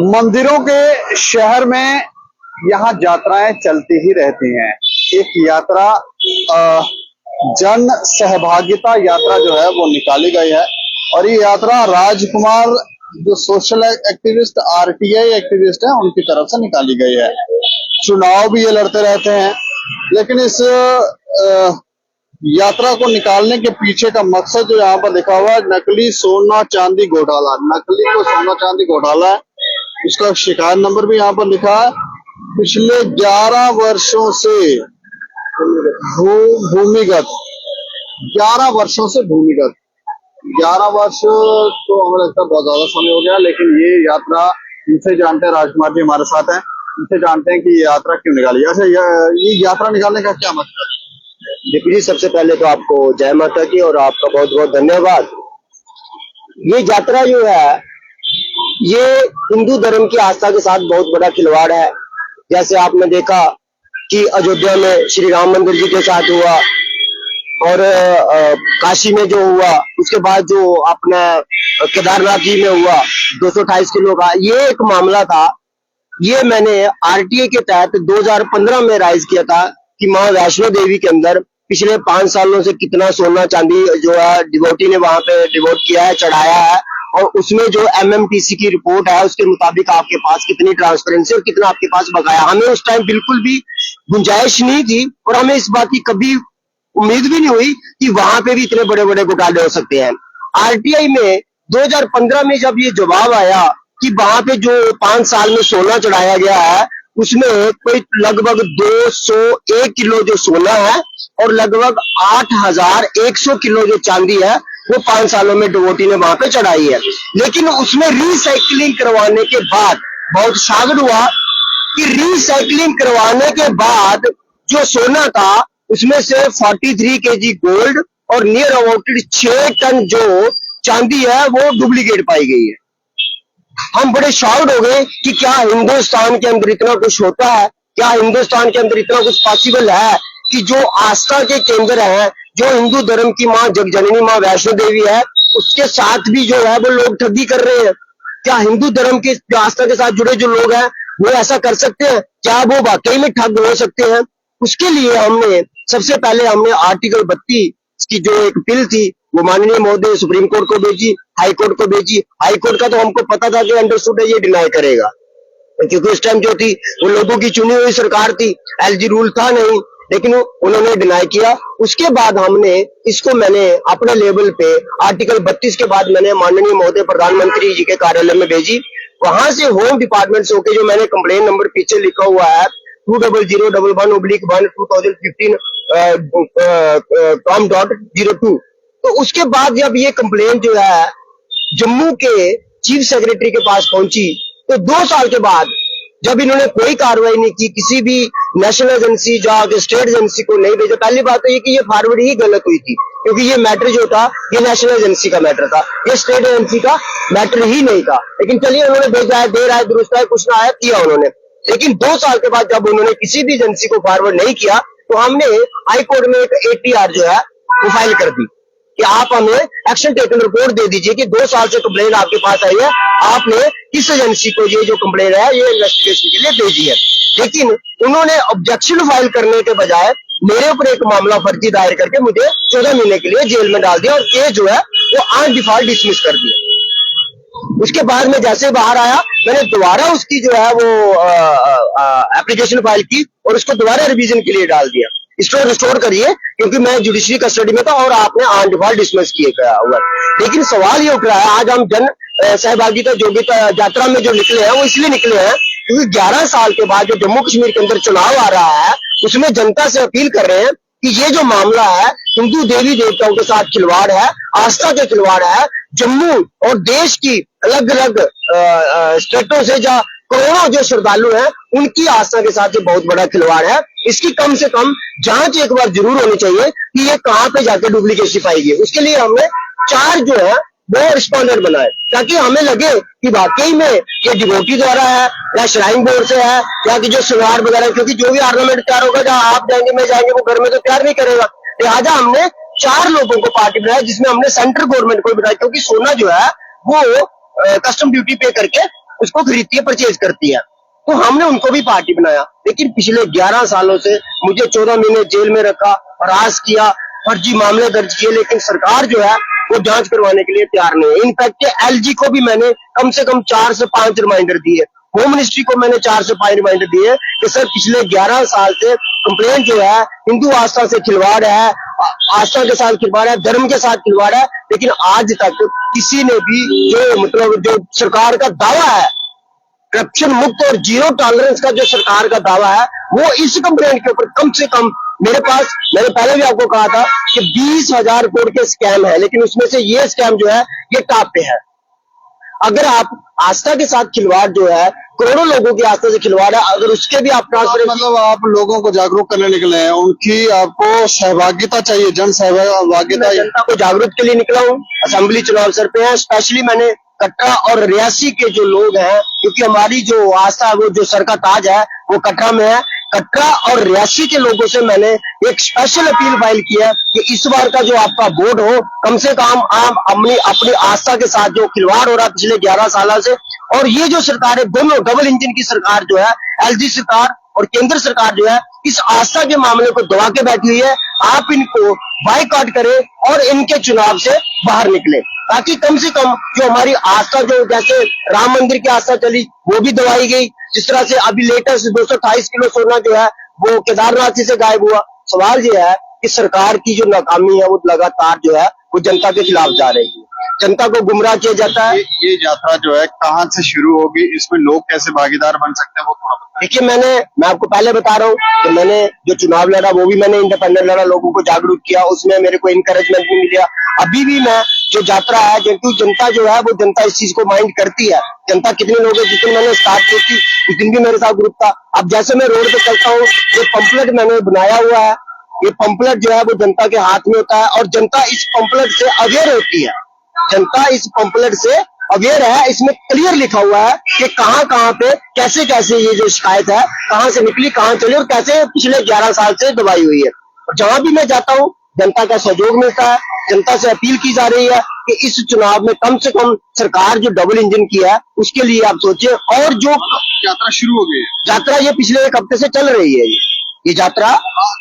मंदिरों के शहर में यहाँ यात्राएं चलती ही रहती हैं। एक यात्रा जन सहभागिता यात्रा जो है वो निकाली गई है और ये यात्रा राजकुमार जो सोशल एक्टिविस्ट आरटीआई एक्टिविस्ट हैं उनकी तरफ से निकाली गई है। चुनाव भी ये लड़ते रहते हैं, लेकिन इस यात्रा को निकालने के पीछे का मकसद जो यहाँ पर लिखा हुआ है, नकली सोना चांदी घोटाला। नकली को सोना चांदी घोटाला है, उसका शिकायत नंबर भी यहाँ पर लिखा है। पिछले 11 वर्षों से भूमिगत 11 वर्षों से भूमिगत 11 वर्ष तो हमें लगता है बहुत ज्यादा समय हो गया, लेकिन ये यात्रा इनसे जानते हैं, राजकुमार जी हमारे साथ हैं, इनसे जानते हैं कि ये यात्रा क्यों निकाली। अच्छा, ये यात्रा निकालने का क्या मकसद है? दीपी जी, सबसे पहले तो आपको जय माता की और आपका बहुत बहुत धन्यवाद। ये यात्रा जो है ये हिंदू धर्म की आस्था के साथ बहुत बड़ा खिलवाड़ है। जैसे आपने देखा कि अयोध्या में श्री राम मंदिर जी के साथ हुआ और काशी में जो हुआ, उसके बाद जो अपना केदारनाथ जी में हुआ 228 किलो का, ये एक मामला था। ये मैंने आरटीए के तहत 2015 में राइज किया था कि मां वैष्णो देवी के अंदर पिछले 5 सालों से कितना सोना चांदी जो है डिवोटी ने वहां पे डिवोट किया है, चढ़ाया है, और उसमें जो एमएमटीसी की रिपोर्ट है उसके मुताबिक आपके पास कितनी ट्रांसपेरेंसी और कितना आपके पास बकाया। हमें उस टाइम बिल्कुल भी गुंजाइश नहीं थी और हमें इस बात की कभी उम्मीद भी नहीं हुई कि वहां पे भी इतने बड़े बड़े घोटाले हो सकते हैं। आरटीआई में 2015 में जब ये जवाब आया कि वहां पे जो 5 साल में सोना चढ़ाया गया है उसमें कोई लगभग 201 किलो जो सोना है और लगभग 8100 किलो जो चांदी है वो 5 सालों में डिवोटी ने वहां पे चढ़ाई है। लेकिन उसमें रिसाइकलिंग करवाने के बाद बहुत शागड़ हुआ कि रिसाइकलिंग करवाने के बाद जो सोना था उसमें से 43 केजी गोल्ड और नियर अबाउट 6 टन जो चांदी है वो डुप्लीकेट पाई गई है। हम बड़े शॉक्ड हो गए कि क्या हिंदुस्तान के अंदर इतना कुछ होता है, क्या हिंदुस्तान के अंदर इतना कुछ पॉसिबल है कि जो आस्था के केंद्र है, जो हिंदू धर्म की मां जगजननी मां वैष्णो देवी है, उसके साथ भी जो है वो लोग ठगी कर रहे हैं। क्या हिंदू धर्म की आस्था के साथ जुड़े जो लोग हैं वो ऐसा कर सकते हैं? क्या वो वाकई में ठग हो सकते हैं? उसके लिए हमने सबसे पहले आर्टिकल 32 की जो एक बिल थी वो माननीय महोदय सुप्रीम कोर्ट को भेजी, हाई कोर्ट को भेजी। हाई कोर्ट का तो हमको पता था कि अंडरस्टूड है ये डिनाई करेगा, क्योंकि उस टाइम जो थी वो लोगों की चुनी हुई सरकार थी, एलजी रूल था नहीं, लेकिन उन्होंने डिनाई किया। उसके बाद मैंने अपने लेवल पे आर्टिकल 32 के बाद मैंने माननीय महोदय प्रधानमंत्री जी के कार्यालय में भेजी। वहां से होम डिपार्टमेंट से होकर जो मैंने कंप्लेन नंबर पीछे लिखा हुआ है 2001/1 com.02, तो उसके बाद जब ये कंप्लेन जो है जम्मू के चीफ सेक्रेटरी के पास पहुंची तो 2 साल के बाद जब इन्होंने कोई कार्रवाई नहीं की, किसी भी नेशनल एजेंसी या स्टेट एजेंसी को नहीं भेजा। पहली बात तो ये कि ये फॉरवर्ड ही गलत हुई थी, क्योंकि ये मैटर जो था ये नेशनल एजेंसी का मैटर था, ये स्टेट एजेंसी का मैटर ही नहीं था। लेकिन चलिए उन्होंने भेजा है, देर आए दुरुस्त है, कुछ ना आया, किया उन्होंने। लेकिन 2 साल के बाद जब उन्होंने किसी भी एजेंसी को फॉरवर्ड नहीं किया तो हमने हाई कोर्ट में एक एटीआर जो है वो फाइल कर दी कि आप हमें एक्शन टेकन रिपोर्ट दे दीजिए कि 2 साल से कंप्लेन आपके पास आई है, आपने किस एजेंसी को ये जो कंप्लेन है ये इन्वेस्टिगेशन के लिए भेजी है। लेकिन उन्होंने ऑब्जेक्शन फाइल करने के बजाय मेरे ऊपर एक मामला फर्जी दायर करके मुझे 14 महीने के लिए जेल में डाल दिया और केस जो है वो ऑन डिफॉल्ट डिसमिस कर दिया। उसके बाद में जैसे बाहर आया मैंने दोबारा उसकी जो है वो एप्लीकेशन फाइल की और उसको दोबारा रिवीजन के लिए डाल दिया, इसको रिस्टोर करिए, क्योंकि मैं जुडिशरी कस्टडी में था और आपने ऑन डिफॉल्ट डिसमिस किए गया हुआ। लेकिन सवाल ये उठ रहा है, आज हम जन सहभागिता योग्यता यात्रा में जो निकले हैं वो इसलिए निकले हैं क्योंकि 11 साल के बाद जो जम्मू कश्मीर के अंदर चुनाव आ रहा है उसमें जनता से अपील कर रहे हैं कि ये जो मामला है हिंदू देवी देवताओं के साथ खिलवाड़ है, आस्था के खिलवाड़ है। जम्मू और देश की अलग अलग स्टेटों से जो करोड़ों जो श्रद्धालु हैं उनकी आस्था के साथ ये बहुत बड़ा खिलवाड़ है। इसकी कम से कम जांच एक बार जरूर होनी चाहिए कि ये कहां पे जाकर डुप्लीकेसी पाई गई। उसके लिए हमने 4 जो है वो रिस्पॉन्डेंट बनाए ताकि हमें लगे कि वाकई में ये डिवोटी द्वारा है या श्राइन बोर्ड से है या कि जो सुनार वगैरह, क्योंकि जो भी ऑर्नामेंट तैयार होगा जहां आप जाएंगे मैं जाएंगे वो घर में तो तैयार नहीं करेगा। लिहाजा हमने 4 लोगों को पार्टी बनाया जिसमें हमने सेंट्रल गवर्नमेंट को बनाया, क्योंकि सोना जो है वो कस्टम ड्यूटी पे करके उसको खरीदती है, परचेज करती है। तो हमने उनको भी पार्टी बनाया, लेकिन पिछले 11 सालों से मुझे 14 महीने जेल में रखा, हरास किया, फर्जी मामले दर्ज किए, लेकिन सरकार जो है वो जांच करवाने के लिए तैयार नहीं है। इनफैक्ट एलजी को भी मैंने कम से कम 4 से 5 रिमाइंडर दिए, होम मिनिस्ट्री को मैंने 4 से 5 रिमाइंडर दिए कि सर पिछले 11 साल से कंप्लेंट जो है हिंदू आस्था से खिलवाड़ है, आस्था के साथ खिलवाड़ है, धर्म के साथ खिलवाड़ है, लेकिन आज तक किसी ने भी जो सरकार का दावा है करप्शन मुक्त और जीरो टॉलरेंस का जो सरकार का दावा है, वो इस कंप्लेंट के ऊपर कम से कम मेरे पास, मैंने पहले भी आपको कहा था कि 20,000 करोड़ के स्कैम है, लेकिन उसमें से ये स्कैम जो है ये टॉप पे है। अगर आप आस्था के साथ खिलवाड़ जो है, करोड़ों लोगों की आस्था से खिलवाड़ है, अगर उसके भी आप मतलब आप लोगों को जागरूक करने निकले हैं, उनकी आपको सहभागिता चाहिए, जन सहभागिता। जनता को जागरूक के लिए निकला हूँ। असेंबली चुनाव सर पे है, स्पेशली मैंने कटरा और रियासी के जो लोग हैं, क्योंकि हमारी जो आस्था है वो जो सर का ताज है वो कटरा में है, कटरा और रियासी के लोगों से मैंने एक स्पेशल अपील फाइल किया कि इस बार का जो आपका वोट हो, कम से कम आप अपनी आस्था के साथ जो खिलवाड़ हो रहा है पिछले 11 साल से, और ये जो सरकार है, दोनों डबल इंजन की सरकार जो है, एलजी सरकार और केंद्र सरकार जो है, इस आस्था के मामले को दबा के बैठी हुई है। आप इनको बायकॉट करें और इनके चुनाव से बाहर निकले, ताकि कम से कम जो हमारी आस्था, जो जैसे राम मंदिर की आस्था चली वो भी दबाई गई, जिस तरह से अभी लेटेस्ट 228 किलो सोना जो है वो केदारनाथ से गायब हुआ। सवाल ये है कि सरकार की जो नाकामी है वो लगातार जो है वो जनता के खिलाफ जा रही है, जनता को गुमराह किया जाता है। ये यात्रा जो है कहाँ से शुरू होगी, इसमें लोग कैसे भागीदार बन सकते हैं, वो थोड़ा बताइए। देखिए, मैं आपको पहले बता रहा हूँ कि मैंने जो चुनाव लड़ा वो भी मैंने इंडिपेंडेंट लड़ा, लोगों को जागरूक किया, उसमें मेरे को इनकरेजमेंट भी मिला। अभी भी मैं जो यात्रा है, क्योंकि जनता जो है वो जनता इस चीज को माइंड करती है। जनता कितने लोग हैं, जिस दिन मैंने स्टार्ट की थी उस दिन भी मेरे साथ ग्रुप था। अब जैसे मैं रोड पे चलता हूँ, ये पंपलेट मैंने बनाया हुआ है, ये पंपलेट जो है वो जनता के हाथ में होता है और जनता इस पंपलेट से अवेयर होती है। जनता इस पंपलेट से अवेयर है, इसमें क्लियर लिखा हुआ है कि कहां कहां पे कैसे कैसे ये जो शिकायत है कहां से निकली, कहां चली और कैसे पिछले 11 साल से दबाई हुई है। और जहां भी मैं जाता हूं जनता का सहयोग मिलता है, जनता से अपील की जा रही है कि इस चुनाव में कम से कम सरकार जो डबल इंजन की है उसके लिए आप सोचिए। और जो यात्रा शुरू हो गई है, यात्रा ये पिछले 1 हफ्ते से चल रही है। ये यात्रा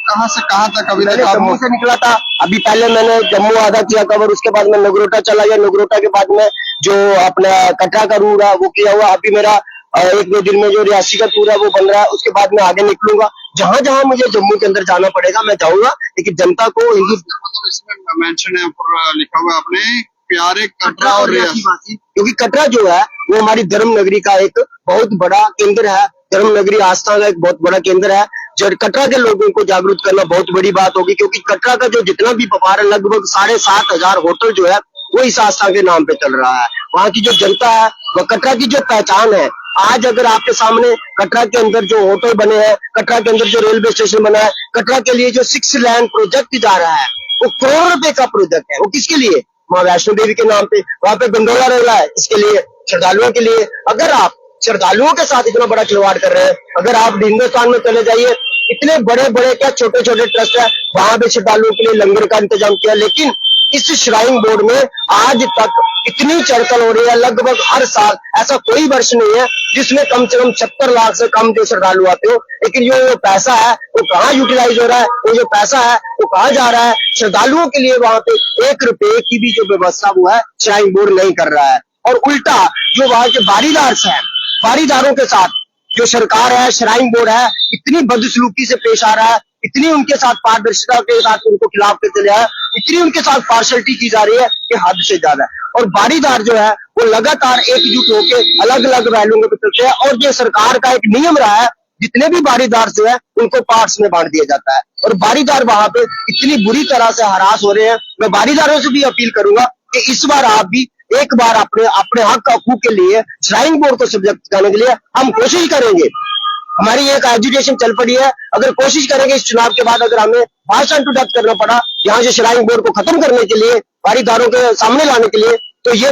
कहां से कहां तक? अभी मैंने जम्मू से निकला था, अभी पहले मैंने जम्मू आधा किया कवर, उसके बाद मैं नगरोटा चला गया, नगरोटा के बाद में जो अपना कटरा का रूट है वो किया हुआ। अभी मेरा 1-2 दिन में जो रियासी का टूर है वो बन रहा है, उसके बाद मैं आगे निकलूंगा। जहां जहां मुझे जम्मू के अंदर जाना पड़ेगा मैं जाऊंगा, लेकिन जनता को हिंदू, मतलब इसमें मेंशन है ऊपर लिखा हुआ आपने, प्यारे कटरा और रियासी, क्योंकि कटरा जो है वो हमारी धर्म नगरी का एक बहुत बड़ा केंद्र है, धर्म नगरी आस्था का एक बहुत बड़ा केंद्र है। जो कटरा के लोगों को जागरूक करना बहुत बड़ी बात होगी, क्योंकि कटरा का जो जितना भी व्यापार है, लगभग 7,500 होटल जो है वो इस आस्था के नाम पे चल रहा है। वहाँ की जो जनता है, वह कटरा की जो पहचान है, आज अगर आपके सामने कटरा के अंदर जो होटल बने हैं, कटरा के अंदर जो रेलवे स्टेशन बना है, कटरा के लिए जो 6 लेन प्रोजेक्ट जा रहा है वो करोड़ रुपए का प्रोजेक्ट है। वो किसके लिए? माँ वैष्णो देवी के नाम पे, वहां पे गंडोला रेल है, इसके लिए, श्रद्धालुओं के लिए। अगर आप श्रद्धालुओं के साथ इतना बड़ा खिलवाड़ कर रहे हैं, अगर आप हिंदुस्तान में चले जाइए, इतने बड़े बड़े क्या छोटे छोटे ट्रस्ट है, वहां पे श्रद्धालुओं के लिए लंगर का इंतजाम किया, लेकिन इस श्राइन बोर्ड में आज तक इतनी चर्चा हो रही है। लगभग हर साल ऐसा कोई वर्ष नहीं है जिसमें कम से कम 70 लाख से कम जो श्रद्धालु आते हो, लेकिन जो पैसा है वो कहाँ यूटिलाइज हो रहा है, वो जो पैसा है वो कहाँ जा रहा है? श्रद्धालुओं के लिए वहां पे 1 रुपए की भी जो व्यवस्था वो है श्राइन बोर्ड नहीं कर रहा है। और उल्टा जो वहां के बारीदार है, बारीदारों के साथ जो सरकार है, श्राइन बोर्ड है, इतनी बदसलूकी से पेश आ रहा है, इतनी उनके साथ पारदर्शिता के साथ उनको खिलाफ के चले आया, इतनी उनके साथ पार्शलिटी की जा रही है कि हद से ज्यादा है। और बारीदार जो है वो लगातार एकजुट होकर अलग अलग वैल्यूओं पे चलते हैं, और ये सरकार का एक नियम रहा है, जितने भी बारीदार से है उनको पार्ट्स में बांट दिया जाता है। और बारीदार वहां पे इतनी बुरी तरह से हरास हो रहे हैं। मैं बारीदारों से भी अपील करूंगा कि इस बार आप भी एक बार अपने हक हकूक के लिए श्राइन बोर्ड को सब्जेक्ट करने के लिए हम कोशिश करेंगे। हमारी एक एजुकेशन चल पड़ी है, अगर कोशिश करेंगे इस चुनाव के बाद, अगर हमें भाषण टू डेथ करना पड़ा यहाँ से श्राइन बोर्ड को खत्म करने के लिए, बारीदारों के सामने लाने के लिए, तो ये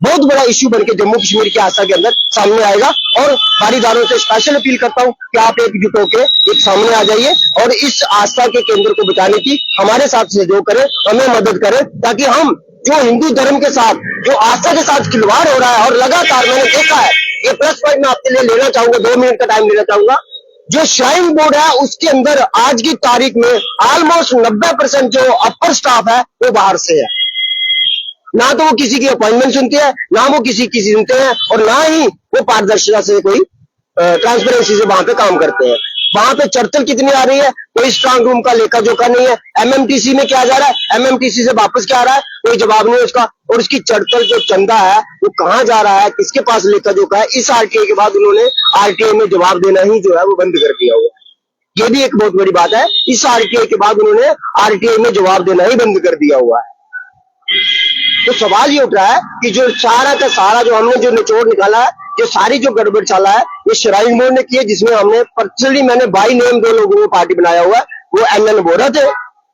बहुत बड़ा इश्यू बनके जम्मू कश्मीर की आस्था के अंदर सामने आएगा। और बारीदारों से स्पेशल अपील करता हूँ कि आप एकजुट होकर एक सामने आ जाइए और इस आस्था के केंद्र को बचाने की हमारे साथ सहयोग करें, हमें मदद करें, ताकि हम जो हिंदू धर्म के साथ, जो आस्था के साथ खिलवाड़ हो रहा है। और लगातार मैंने देखा है, ये प्लस पॉइंट मैं आपके लिए लेना चाहूंगा, 2 मिनट का टाइम लेना चाहूंगा। जो श्राइन बोर्ड है उसके अंदर आज की तारीख में ऑलमोस्ट 90% जो अपर स्टाफ है वो बाहर से है। ना तो वो किसी की अपॉइंटमेंट सुनते हैं, ना वो किसी की सुनते हैं, और ना ही वो पारदर्शिता से कोई ट्रांसपेरेंसी से वहां पे काम करते हैं। वहां पे चर्चल कितनी आ रही है, कोई स्ट्रांग रूम का लेखा जोखा नहीं है। एमएमटीसी में क्या जा रहा है, एमएमटीसी से वापस क्या आ रहा है, कोई जवाब नहीं है उसका। और उसकी चर्चल जो चंदा है वो कहाँ जा रहा है, किसके पास लेखा जोखा है, इस आरटीआई के बाद उन्होंने आरटीआई में जवाब देना ही जो है वो बंद कर दिया हुआ है। ये भी एक बहुत बड़ी बात है, इस आरटीआई के बाद उन्होंने आरटीआई में जवाब देना ही बंद कर दिया हुआ है। तो सवाल ये उठ रहा है कि जो सारा का सारा जो हमने जो निचोड़ निकाला है, जो सारी जो गड़बड़ चाला है, ये श्राइन बोर्ड ने की है, जिसमें हमने पर्सनली मैंने बाई नेम 2 लोगों को पार्टी बनाया हुआ है। वो एमएन बोरा थे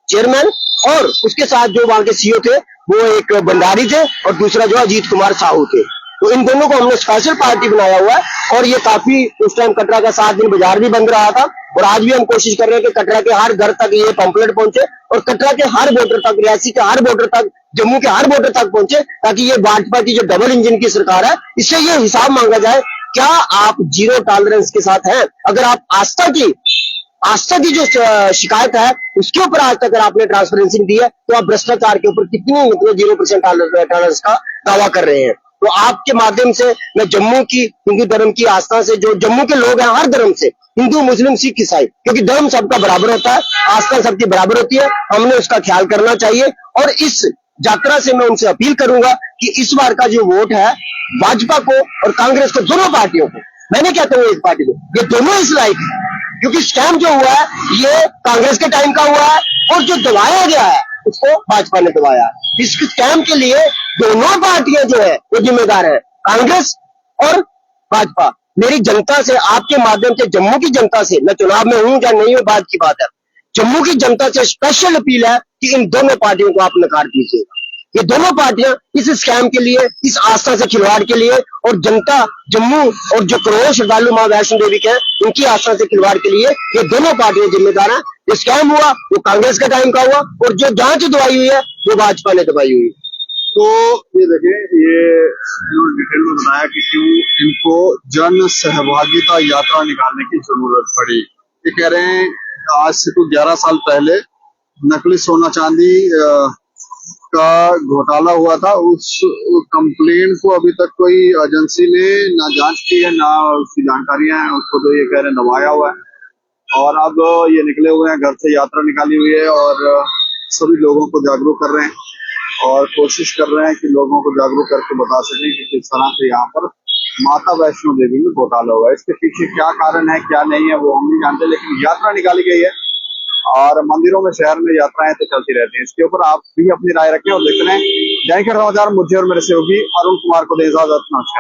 चेयरमैन, और उसके साथ जो वहां के सीईओ थे वो एक भंडारी थे, और दूसरा जो अजीत कुमार साहू थे। तो इन दोनों को हमने स्पेशल पार्टी बनाया हुआ है। और ये काफी उस टाइम कटरा का 7 दिन बाजार भी बंद रहा था, और आज भी हम कोशिश कर रहे हैं कि कटरा के हर घर तक ये पंपलेट पहुंचे, और कटरा के हर वोटर तक, रियासी के हर वोटर तक, जम्मू के हर वोटर तक पहुंचे, ताकि ये भाजपा की जो डबल इंजन की सरकार है, इससे ये हिसाब मांगा जाए, क्या आप जीरो टॉलरेंस के साथ हैं? अगर आप आस्था की जो शिकायत है उसके ऊपर आज तक अगर आपने ट्रांसपेरेंसी दी है, तो आप भ्रष्टाचार के ऊपर कितनी मतलब 0% टॉलरेंस का दावा कर रहे हैं। तो आपके माध्यम से मैं जम्मू की हिंदू धर्म की आस्था से, जो जम्मू के लोग हैं हर धर्म से, हिंदू मुस्लिम सिख ईसाई, क्योंकि धर्म सबका बराबर होता है, आस्था सबकी बराबर होती है, हमने उसका ख्याल करना चाहिए। और इस यात्रा से मैं उनसे अपील करूंगा कि इस बार का जो वोट है भाजपा को और कांग्रेस को, दोनों पार्टियों को, मैंने क्या कहूँ एक पार्टी को, ये दोनों इस लायक है। क्योंकि स्कैम जो हुआ है ये कांग्रेस के टाइम का हुआ है, और जो दबाया गया है उसको भाजपा ने दबाया। इस स्कैम के लिए दोनों पार्टियां जो है वो जिम्मेदार है, कांग्रेस और भाजपा। मेरी जनता से, आपके माध्यम से जम्मू की जनता से, मैं चुनाव में हूं या नहीं हूं बात की बात है, जम्मू की जनता से स्पेशल अपील है कि इन दोनों पार्टियों को आप नकार दीजिएगा। ये दोनों पार्टियां इस स्कैम के लिए, इस आस्था से खिलवाड़ के लिए, और जनता जम्मू और जो करोड़ों श्रद्धालु मां वैष्णो देवी के हैं उनकी आस्था से खिलवाड़ के लिए ये दोनों पार्टियां जिम्मेदार हैं। जो स्कैम हुआ वो कांग्रेस के टाइम का हुआ, और जो जांच दवाई हुई है वो भाजपा ने दवाई हुई। तो ये देखें, ये इन्होंने डिटेल में बताया कि क्यों इनको जन सहभागिता यात्रा निकालने की जरूरत पड़ी। ये कह रहे हैं आज से तो 11 साल पहले नकली सोना चांदी का घोटाला हुआ था, उस कंप्लेंट को अभी तक कोई एजेंसी ने ना जांच की है, ना उसकी जानकारियां हैं, उसको तो ये कह रहे हैं दबाया हुआ है। और अब ये निकले हुए हैं, घर से यात्रा निकाली हुई है, और सभी लोगों को जागरूक कर रहे हैं, और कोशिश कर रहे हैं कि लोगों को जागरूक करके बता सकें कि किस तरह से यहाँ पर माता वैष्णो देवी में घोटाला हुआ है। इसके पीछे क्या कारण है क्या नहीं है वो हम नहीं जानते, लेकिन यात्रा निकाली गई है, और मंदिरों में, शहर में यात्राएं तो चलती रहती हैं। इसके ऊपर आप भी अपनी राय रखें और देखते रहें दैनिक समाचार। मुझे और मेरे सहयोगी अरुण कुमार को दें इजाजत। नमस्कार।